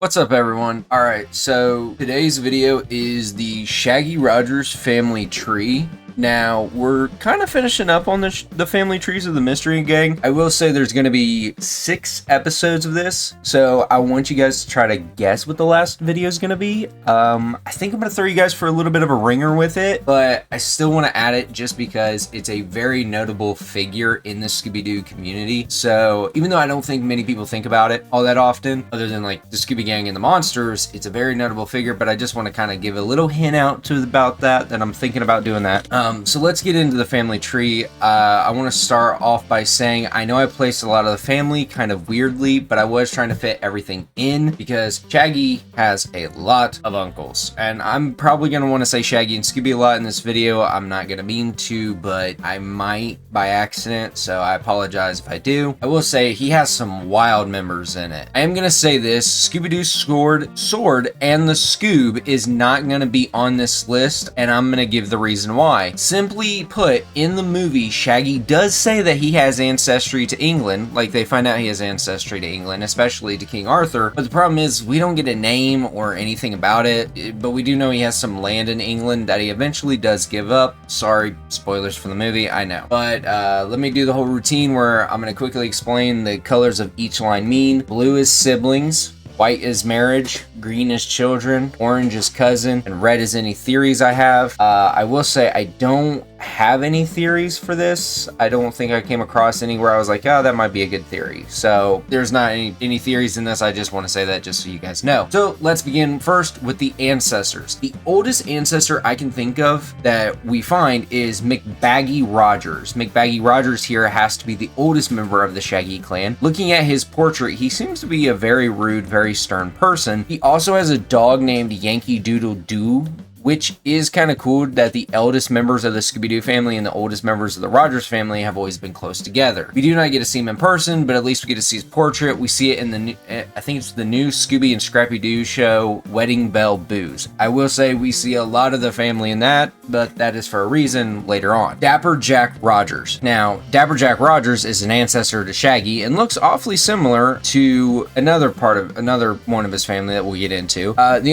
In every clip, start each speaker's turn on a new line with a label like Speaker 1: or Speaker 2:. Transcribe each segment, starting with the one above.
Speaker 1: What's up, everyone? Alright, so today's video is the Shaggy Rogers family tree. Now, we're kind of finishing up on the family trees of the Mystery Gang. I will say there's going to be 6 episodes of this, so I want you guys to try to guess what the last video is going to be. I think I'm going to throw you guys for a little bit of a ringer with it, but I still want to add it just because it's a very notable figure in the Scooby-Doo community. So even though I don't think many people think about it all that often, other than like the Scooby Gang and the Monsters, it's a very notable figure, but I just want to kind of give a little hint out to about that I'm thinking about doing that. So let's get into the family tree. I want to start off by saying I know I placed a lot of the family kind of weirdly, but I was trying to fit everything in because Shaggy has a lot of uncles, and I'm probably going to want to say Shaggy and Scooby a lot in this video. I'm not going to mean to, but I might by accident, so I apologize if I do. I will say he has some wild members in it. I am going to say this: Scooby-Doo Sword and the Scoob is not going to be on this list, and I'm going to give the reason why. Simply put, in the movie, Shaggy does say that he has ancestry to England, like they find out he has ancestry to England, especially to King Arthur, but the problem is we don't get a name or anything about it, but we do know he has some land in England that he eventually does give up. Sorry, spoilers for the movie, I know. But let me do the whole routine where I'm going to quickly explain the colors of each line mean. Blue is siblings, white is marriage, green is children, orange is cousin, and red is any theories I have. I will say I don't have any theories for this. I don't think I came across anywhere I was like, oh, that might be a good theory. So there's not any theories in this. I just want to say that just so you guys know. So let's begin first with the ancestors. The oldest ancestor I can think of that we find is McBaggy Rogers. McBaggy Rogers here has to be the oldest member of the Shaggy clan. Looking at his portrait, he seems to be a very rude, very stern person. He also has a dog named Yankee Doodle Doo, which is kind of cool that the eldest members of the Scooby-Doo family and the oldest members of the Rogers family have always been close together. We do not get to see him in person, but at least we get to see his portrait. We see it in the new, I think it's the new Scooby and Scrappy-Doo show, Wedding Bell Booze. I will say we see a lot of the family in that, but that is for a reason later on. Dapper Jack Rogers. Now, Dapper Jack Rogers is an ancestor to Shaggy and looks awfully similar to another one of his family that we'll get into. And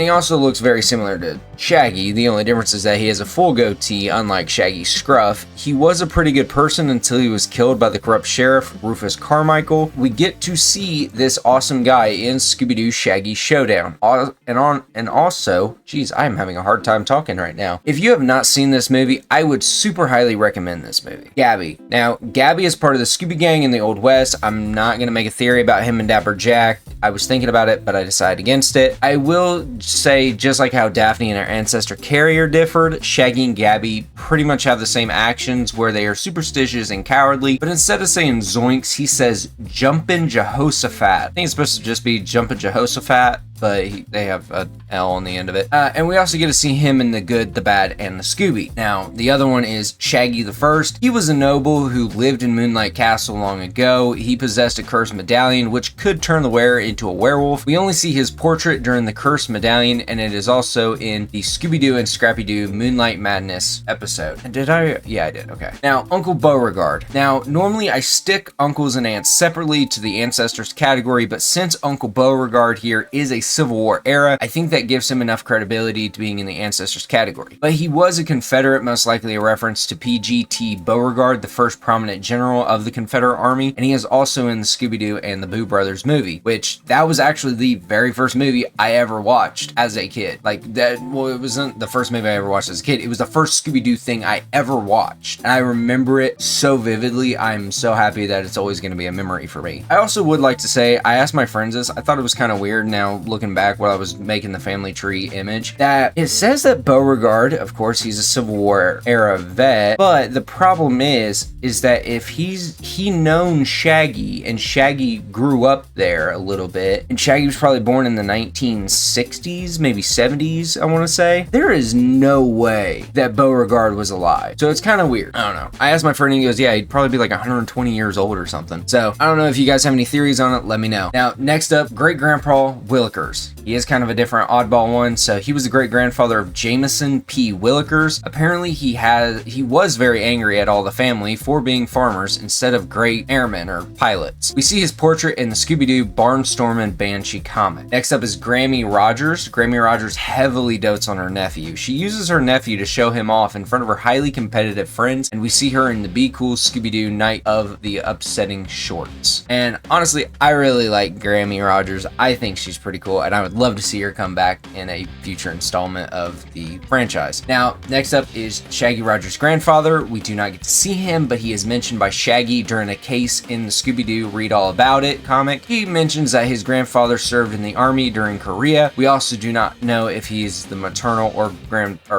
Speaker 1: he also looks very similar to Shaggy. The only difference is that he has a full goatee, unlike Shaggy's scruff. He was a pretty good person until he was killed by the corrupt sheriff, Rufus Carmichael. We get to see this awesome guy in Scooby-Doo Shaggy Showdown. And also, geez, I'm having a hard time talking right now. If you have not seen this movie, I would super highly recommend this movie. Gabby. Now, Gabby is part of the Scooby Gang in the Old West. I'm not going to make a theory about him and Dapper Jack. I was thinking about it, but I decided against it. I will say, just like how Daphne and her ancestor Carrier differed, Shaggy and Gabby pretty much have the same actions where they are superstitious and cowardly, but instead of saying zoinks, he says jumpin' Jehoshaphat. I think it's supposed to just be jumpin' Jehoshaphat, but they have an L on the end of it. And we also get to see him in The Good, the Bad, and the Scooby. Now, the other one is Shaggy the First. He was a noble who lived in Moonlight Castle long ago. He possessed a cursed medallion, which could turn the wearer into a werewolf. We only see his portrait during the cursed medallion, and it is also in the Scooby-Doo and Scrappy-Doo Moonlight Madness episode. And did I? Yeah, I did. Okay. Now, Uncle Beauregard. Now, normally I stick uncles and aunts separately to the ancestors category, but since Uncle Beauregard here is a Civil War era, I think that gives him enough credibility to being in the ancestors category. But he was a Confederate, most likely a reference to P.G.T. Beauregard, the first prominent general of the Confederate Army, and he is also in the Scooby-Doo and the Boo Brothers movie, which that was actually the very first movie I ever watched as a kid. Like that, well, it wasn't the first movie I ever watched as a kid. It was the first Scooby-Doo thing I ever watched, and I remember it so vividly. I'm so happy that it's always going to be a memory for me. I also would like to say, I asked my friends this. I thought it was kind of weird now looking back while I was making the family tree image, that it says that Beauregard, of course, he's a Civil War era vet, but the problem is that if he known Shaggy, and Shaggy grew up there a little bit, and Shaggy was probably born in the 1960s, maybe 70s, I want to say, there is no way that Beauregard was alive. So it's kind of weird. I don't know. I asked my friend and he goes, yeah, he'd probably be like 120 years old or something. So I don't know if you guys have any theories on it, let me know. Now, next up, Great Grandpa Willikers. members. He is kind of a different oddball one. So he was the great-grandfather of Jameson P. Willikers. Apparently he was very angry at all the family for being farmers instead of great airmen or pilots. We see his portrait in the Scooby-Doo Barnstorm and Banshee comic. Next up is Grammy Rogers. Grammy Rogers heavily dotes on her nephew. She uses her nephew to show him off in front of her highly competitive friends, and we see her in the Be Cool Scooby-Doo Night of the Upsetting Shorts. And honestly, I really like Grammy Rogers. I think she's pretty cool, and I would love to see her come back in a future installment of the franchise. Now, next up is Shaggy Rogers' grandfather. We do not get to see him, but he is mentioned by Shaggy during a case in the Scooby-Doo Read All About It comic. He mentions that his grandfather served in the army during Korea. We also do not know if he's the maternal or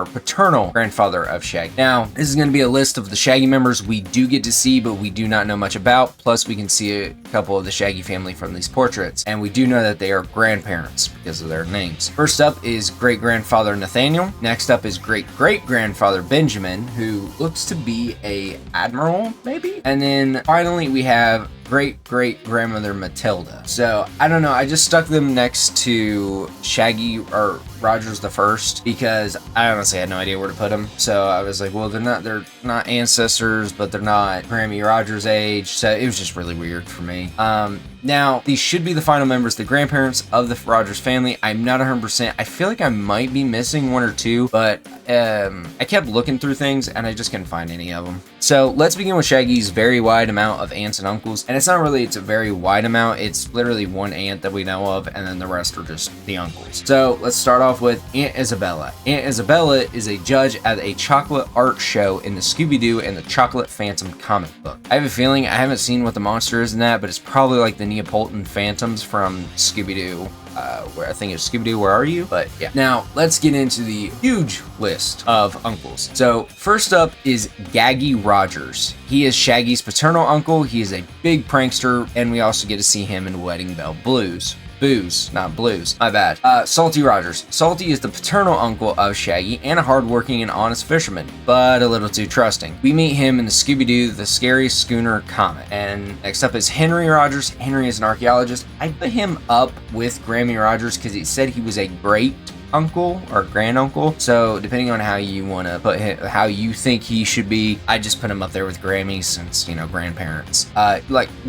Speaker 1: paternal grandfather of Shaggy. Now, this is going to be a list of the Shaggy members we do get to see, but we do not know much about. Plus, we can see a couple of the Shaggy family from these portraits, and we do know that they are grandparents because of their names. First up is great-grandfather Nathaniel. Next up is great-great-grandfather Benjamin, who looks to be a admiral, maybe? And then finally, we have great-great-grandmother Matilda. So, I don't know, I just stuck them next to Shaggy or Rogers the First because I honestly had no idea where to put them. So I was like, well, they're not ancestors, but they're not Grammy Rogers' age. So it was just really weird for me. Now, these should be the final members, the grandparents of the Rogers family. I'm not 100%. I feel like I might be missing one or two, but I kept looking through things and I just couldn't find any of them. So let's begin with Shaggy's very wide amount of aunts and uncles. And it's a very wide amount. It's literally one aunt that we know of, and then the rest are just the uncles. So let's start off with Aunt Isabella. Aunt Isabella is a judge at a chocolate art show in the Scooby-Doo and the Chocolate Phantom comic book. I have a feeling I haven't seen what the monster is in that, but it's probably like the Neapolitan Phantoms from Scooby-Doo. Where I think it's Scooby-Doo, Where Are You? But yeah. Now, let's get into the huge list of uncles. So, first up is Gaggy Rogers. He is Shaggy's paternal uncle. He is a big prankster, and we also get to see him in Wedding Bell Blues. Booze, not blues. My bad. Salty Rogers. Salty is the paternal uncle of Shaggy and a hardworking and honest fisherman, but a little too trusting. We meet him in the Scooby-Doo The Scary Schooner comic. And next up is Henry Rogers. Henry is an archaeologist. I put him up with Grammy Rogers because he said he was a great uncle or granduncle. So depending on how you want to put him, how you think he should be, I just put him up there with Grammy since, you know, grandparents.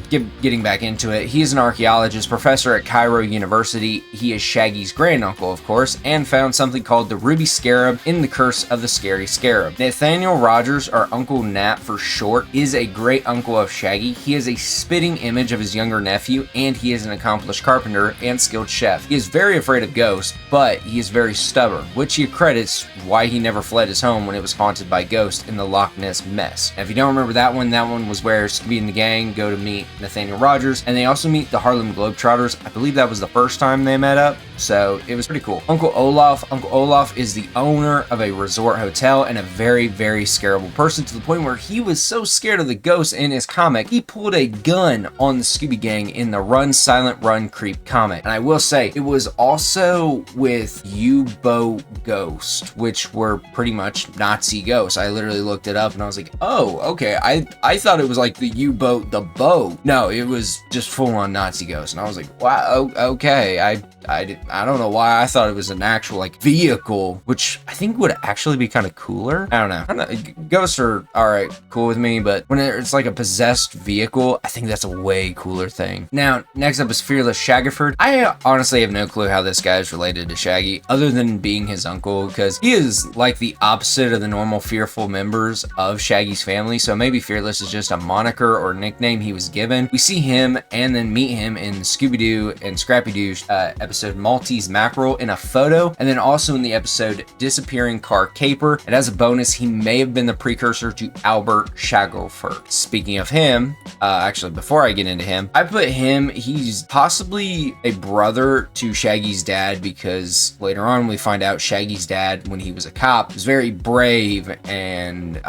Speaker 1: Getting back into it, he is an archaeologist, professor at Cairo University. He is Shaggy's granduncle, of course, and found something called the Ruby Scarab in the Curse of the Scary Scarab. Nathaniel Rogers, or Uncle Nat for short, is a great uncle of Shaggy. He is a spitting image of his younger nephew, and he is an accomplished carpenter and skilled chef. He is very afraid of ghosts, but he is very stubborn, which he credits why he never fled his home when it was haunted by ghosts in the Loch Ness mess. Now, if you don't remember that one was where Scooby and the gang go to meet Nathaniel Rogers, and they also meet the Harlem Globetrotters. I believe that was the first time they met up, so it was pretty cool. Uncle Olaf is the owner of a resort hotel and a very, very scareable person, to the point where he was so scared of the ghosts in his comic, he pulled a gun on the Scooby Gang in the Run Silent Run Creep comic. And I will say, it was also with U-boat ghost, which were pretty much Nazi ghosts. I literally looked it up and I was like, oh, okay. I thought it was like the U-boat, the boat. No, it was just full on Nazi ghost. And I was like, wow, okay. I don't know why I thought it was an actual like vehicle, which I think would actually be kind of cooler. I don't know. Ghosts are all right, cool with me, but when it's like a possessed vehicle, I think that's a way cooler thing. Now, next up is Fearless Shaggyford. I honestly have no clue how this guy is related to Shaggy, other than being his uncle, because he is like the opposite of the normal fearful members of Shaggy's family. So maybe Fearless is just a moniker or nickname he was given. We see him and then meet him in Scooby-Doo and Scrappy-Doo episode Maltese Mackerel in a photo, and then also in the episode Disappearing Car Caper. And as a bonus, he may have been the precursor to Albert Shaggyford. Speaking of him, actually before I get into him, I put him, he's possibly a brother to Shaggy's dad, because later on we find out Shaggy's dad, when he was a cop, was very brave and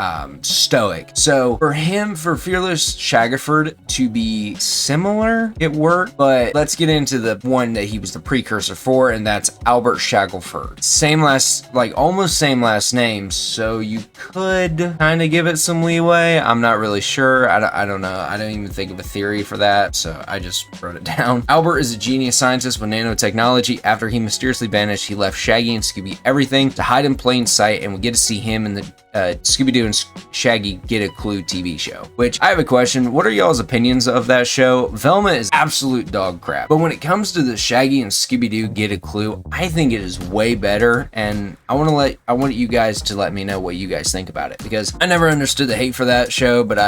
Speaker 1: stoic. So for Fearless Shaggyford to be similar, it worked. But let's get into the one that he was the precursor sister 4, and that's Albert Shackelford. Same last, like almost same last name, so you could kind of give it some leeway. I'm not really sure. I don't know. I don't even think of a theory for that, so I just wrote it down. Albert is a genius scientist with nanotechnology. After he mysteriously vanished, he left Shaggy and Scooby everything to hide in plain sight, and we get to see him in the Scooby-Doo and Shaggy Get a Clue TV show. Which, I have a question. What are y'all's opinions of that show? Velma is absolute dog crap, but when it comes to the Shaggy and Scooby-Doo Get a Clue, I think it is way better, and I want you guys to let me know what you guys think about it, because I never understood the hate for that show, but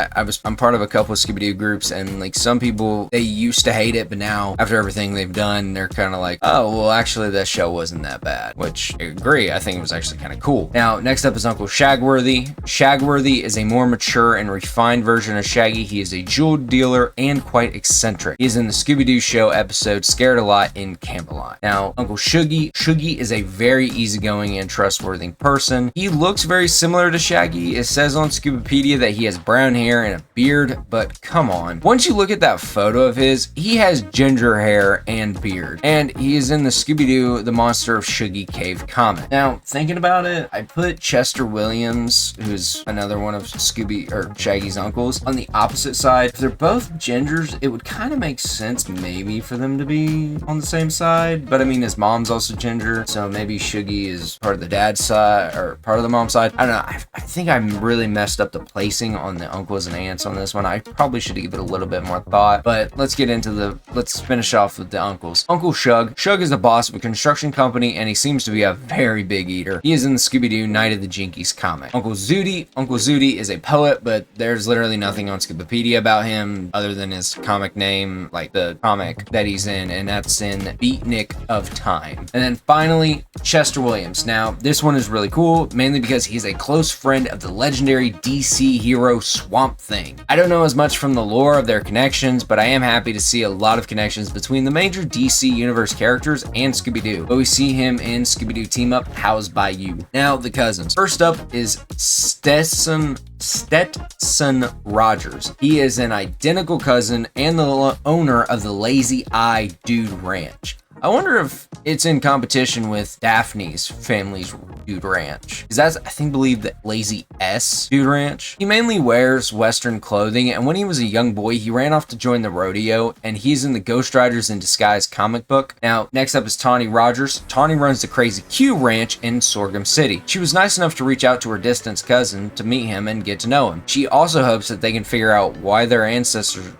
Speaker 1: I'm part of a couple of Scooby-Doo groups, and like some people, they used to hate it, but now after everything they've done, they're kind of like, oh, well, actually that show wasn't that bad, which I agree. I think it was actually kind of cool. Now, next up is Uncle Shagworthy. Shagworthy is a more mature and refined version of Shaggy. He is a jewel dealer and quite eccentric. He is in the Scooby-Doo Show episode Scared a Lot in Camelot. Now, Uncle Shuggy is a very easygoing and trustworthy person. He looks very similar to Shaggy. It says on Scoobipedia that he has brown hair and a beard, but come on. Once you look at that photo of his, he has ginger hair and beard, and he is in the Scooby-Doo The Monster of Shuggy Cave comic. Now, thinking about it, I put Chester Williams, who's another one of Shaggy's uncles, on the opposite side. If they're both gingers, it would kind of make sense maybe for them to be on the same side, but I mean, his mom's also ginger, so maybe Shuggy is part of the dad's side or part of the mom's side. I don't know. I think I really messed up the placing on the uncles and aunts on this one. I probably should give it a little bit more thought, but let's finish off with the uncles. Uncle Shug. Shug is the boss of a construction company, and he seems to be a very big eater. He is in the Scooby-Doo Night of the Jinkies comic. Uncle Zooty is a poet, but there's literally nothing on Scoobipedia about him other than his comic name, like the comic that he's in, and that's in Beatnik of Time. And then finally, Chester Williams. Now, this one is really cool, mainly because he's a close friend of the legendary DC hero Swamp Thing. I don't know as much from the lore of their connections, but I am happy to see a lot of connections between the major DC Universe characters and Scooby-Doo. But we see him in Scooby-Doo Team Up, Housed by You. Now, the cousins. First up is Stetson Rogers. He is an identical cousin and the owner of the Lazy Eye Dude Ranch. I wonder if it's in competition with Daphne's family's Dude Ranch, because that's, I believe, the Lazy S Dude Ranch. He mainly wears Western clothing, and when he was a young boy, he ran off to join the rodeo, and he's in the Ghost Riders in Disguise comic book. Now, next up is Tawny Rogers. Tawny runs the Crazy Q Ranch in Sorghum City. She was nice enough to reach out to her distant cousin to meet him and get to know him. She also hopes that they can figure out what their ancestors'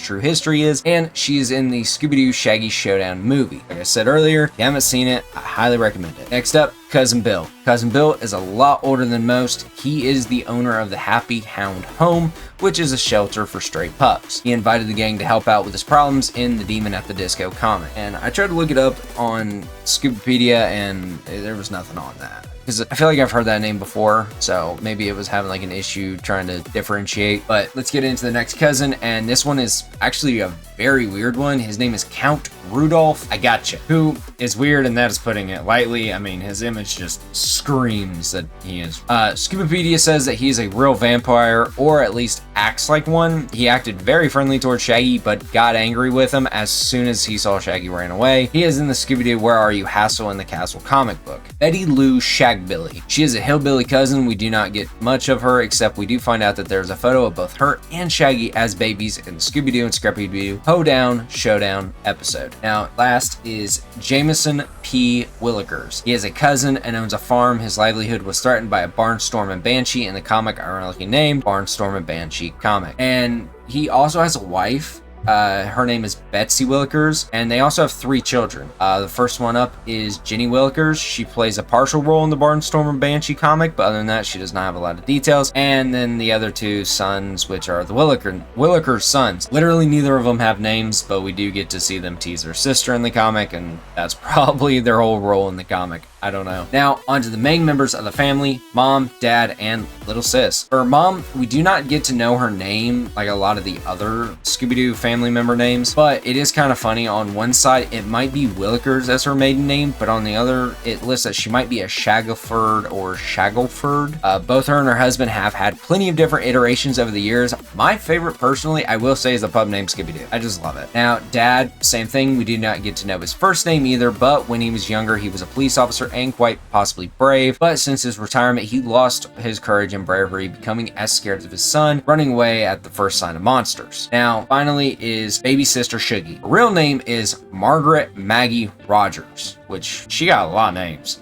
Speaker 1: true history is, and she's in the Scooby-Doo Shaggy Showdown movie. Like I said earlier, if you haven't seen it, I highly recommend it. Next up, Cousin Bill. Cousin Bill is a lot older than most. He is the owner of the Happy Hound Home, which is a shelter for stray pups. He invited the gang to help out with his problems in the Demon at the Disco comic. And I tried to look it up on Scoobipedia, and there was nothing on that, because I feel like I've heard that name before, so maybe it was having like an issue trying to differentiate. But let's get into the next cousin, and this one is actually a very weird one. His name is Count Rudolph I Gotcha, who is weird, and that is putting it lightly. I mean, his image just screams that he is. Scoobipedia says that he's a real vampire, or at least acts like one. He acted very friendly towards Shaggy, but got angry with him as soon as he saw Shaggy ran away. He is in the Scooby-Doo Where Are You Hassle in the Castle comic book. Betty Lou Shagbilly. She is a hillbilly cousin. We do not get much of her, except we do find out that there's a photo of both her and Shaggy as babies in the Scooby-Doo and Scrappy-Doo Hoedown Showdown episode. Now, last is Jameson P. Willikers. He is a cousin and owns a farm. His livelihood was threatened by a barnstorm and banshee in the comic ironically named Barnstorm and Banshee comic. And he also has a wife. Her name is Betsy Willikers, and they also have 3 children. The first one up is Jenny Willikers. She plays a partial role in the Barnstorm and Banshee comic, but other than that, she does not have a lot of details. And then the other 2 sons, which are the Willikers sons. Literally neither of them have names, but we do get to see them tease their sister in the comic, and that's probably their whole role in the comic. I don't know. Now, onto the main members of the family, Mom, Dad, and little sis. For Mom, we do not get to know her name like a lot of the other Scooby-Doo family family member names, but it is kind of funny. On one side, it might be Willikers as her maiden name, but on the other, it lists that she might be a Shackleford or Shackleford. Both her and her husband have had plenty of different iterations over the years. My favorite, personally, I will say, is the pup named Scooby-Doo. I just love it. Now, Dad, same thing. We do not get to know his first name either, but when he was younger, he was a police officer and quite possibly brave. But since his retirement, he lost his courage and bravery, becoming as scared of his son, running away at the first sign of monsters. Now, finally is baby sister Shuggy. Her real name is Margaret Maggie Rogers, which she got a lot of names.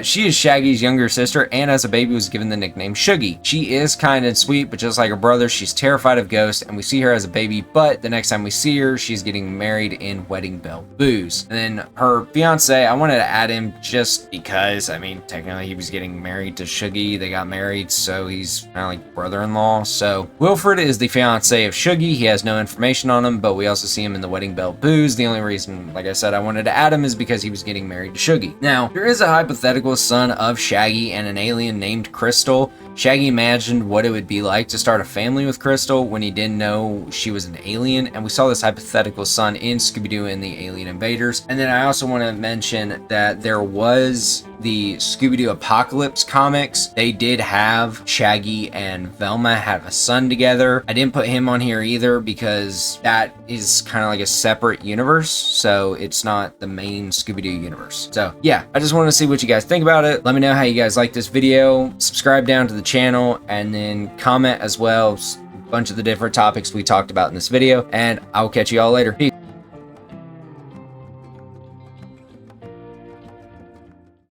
Speaker 1: She is Shaggy's younger sister, and as a baby was given the nickname Shuggy. She is kind and sweet, but just like her brother, she's terrified of ghosts, and we see her as a baby, but the next time we see her, she's getting married in Wedding Bell Booze. And then her fiance, I wanted to add him just because, I mean, technically he was getting married to Shuggy. They got married, so he's kind of like brother-in-law. So Wilfred is the fiance of Shuggy. He has no information on him, but we also see him in the Wedding Bell Booze. The only reason, like I said, I wanted to add him is because he was getting married to Shuggy. Now, there is a hypothetical son of Shaggy and an alien named Crystal. Shaggy imagined what it would be like to start a family with Crystal when he didn't know she was an alien, and we saw this hypothetical son in Scooby-Doo and the Alien Invaders. And then I also want to mention that there was the Scooby-Doo Apocalypse comics. They did have Shaggy and Velma have a son together. I didn't put him on here either because that is kind of like a separate universe, so it's not the main Scooby-Doo universe. So yeah, I just wanted to see what you guys think about it. Let me know how you guys like this video. Subscribe down to the channel and then comment as well a bunch of the different topics we talked about in this video, and I'll catch you all later. Peace.